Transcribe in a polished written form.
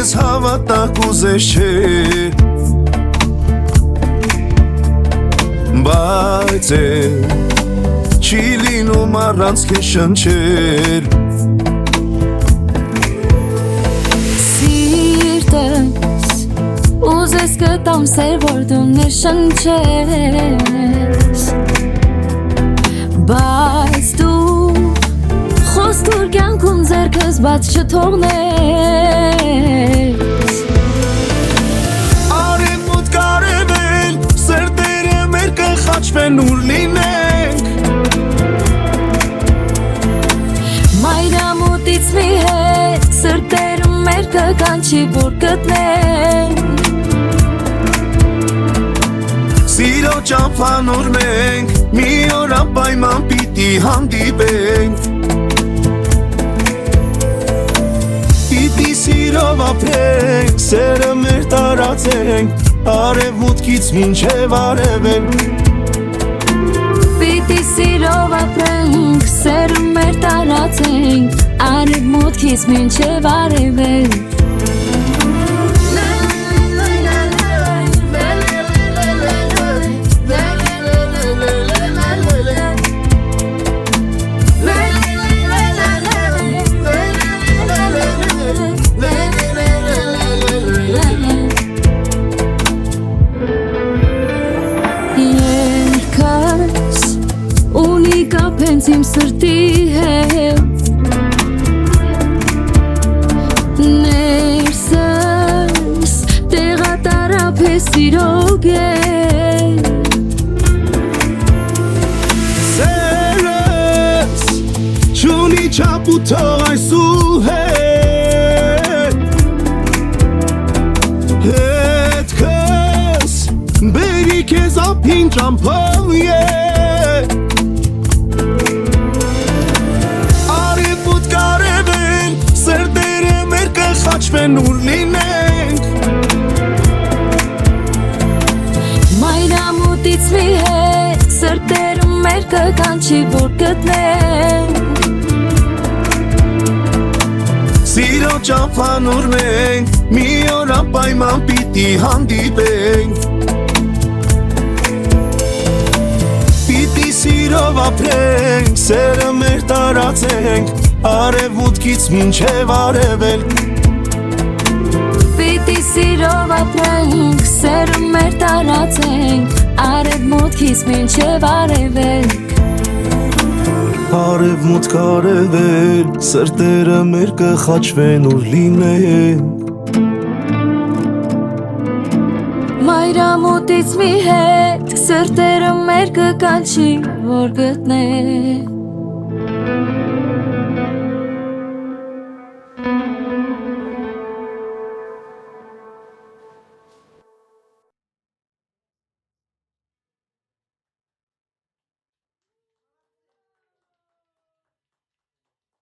Ինքս հավատակ ուզես չէ Բայց չի լինում առանց քեզ շնչել Սիրտս ուզես կտամ սեր որ դու մեր շնչես Բայց դու խոստուր կյանքում ձեռքս բաց չթողնես Արևմուտք արևել սրտերը մեր կխաչվեն ուր լինենք Մայրամուտից մի հետ սրտերը մեր կկանչի որ գտնենք Սիրո ճամփանոր մենք մի օր անպայման պիտի հանդիպենք Պիտի սիրով ապրենք, սերը մեր տարածենք Արևմուտքից մինչև արևել Պիտի սիրով ապրենք, սերը մեր տարածենք Արևմուտքից մինչև արևել Կապենց իմ սրտի հետ Ներսս տեղատարապ է սիրո գետ Սերս չունի չապ ու թող այս ու հետ Հետքս բերի քեզ ափին ճամփով Խաչվեն ուր լինենք Մայրամուտից մի հետ սրտերը մեր կկանչի որ գտնենք Սիրո ճամփանոր մենք մի օր անպայման պիտի հանդիպենք Պիտի սիրով ապրենք, սերը մեր տարածենք Արևմուտքից մինչև արևել Պիտի սիրով ապրենք, սերը մեր տարածենք Արևմուտքից մինչև արևել Արևմուտք արևել, սրտերը մեր կխաչվեն ուր լինենք Մայրամուտից մի հետ սրտերը մեր կկանչի որ գտնենք